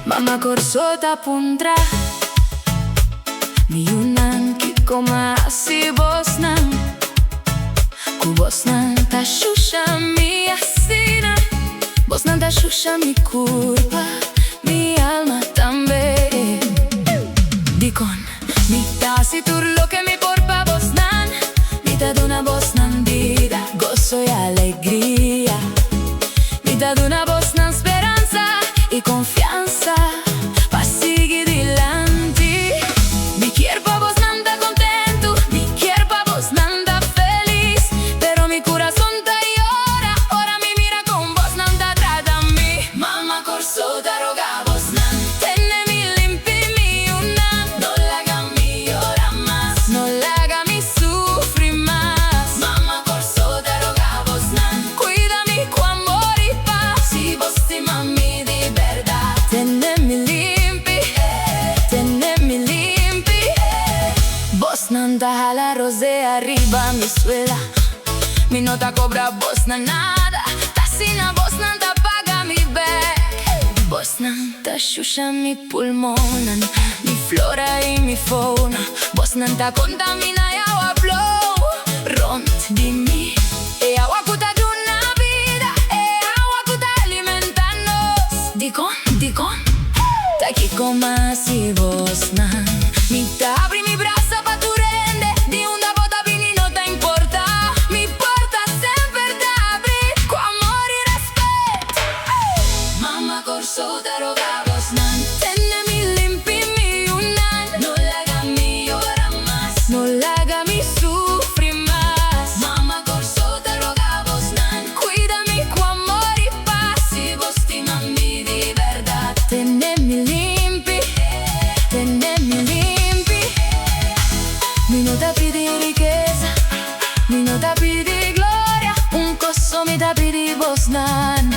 Mama corso ta pundra mi unan ki komasi Bosnan ku Bosnan ta shusha mi asina Bosnan ta shusha mi curva mi alma también Dicon mi tasi turlo que mi porpa Bosnan mi ta duna Bosnan vida gozo y alegría mi ta duna Bosnan speranza y confianza pa' seguir adelante. Mi cuerpo a Bosnan está contento, mi cuerpo a Bosnan está feliz, pero mi corazón está llora, ahora me mira con Bosnan está atrás de mí. Mamma corso ta roga Bosnan, tenemi limpi mi unan, no la haga mi llorar más, no la haga mi sufrir más. Mamma corso ta roga Bosnan, cuídame con amor y paz, si vos ti mami. Tenemi limpi Bosnan ta jala rosé arriba mi suela mi no ta cobra Bosnan nada Tassina Bosnan ta paga mi back Bosnan ta shusha mi pulmonan mi flora y mi fauna Bosnan ta contamina y agua flow ront di mi e agua cuta de una vida e agua cuta alimentarnos Dicon ta chi komasi Bosnan mi ta apri mi braccia pa tu rende di un da vota vini no ta importa mi porta sempre ta apri con amore e rispetto Mamma corso ta roga Bosnan tenemi limpi mi unan no la haga mi llorar más no la haga mi sufrir más Mamma corso ta roga Bosnan cuídame con amor y paz si vos ti mami di verdad tenemi limpi mi no ta pidi riqueza mi no ta pidi gloria un coso mi ta pidi Bosnan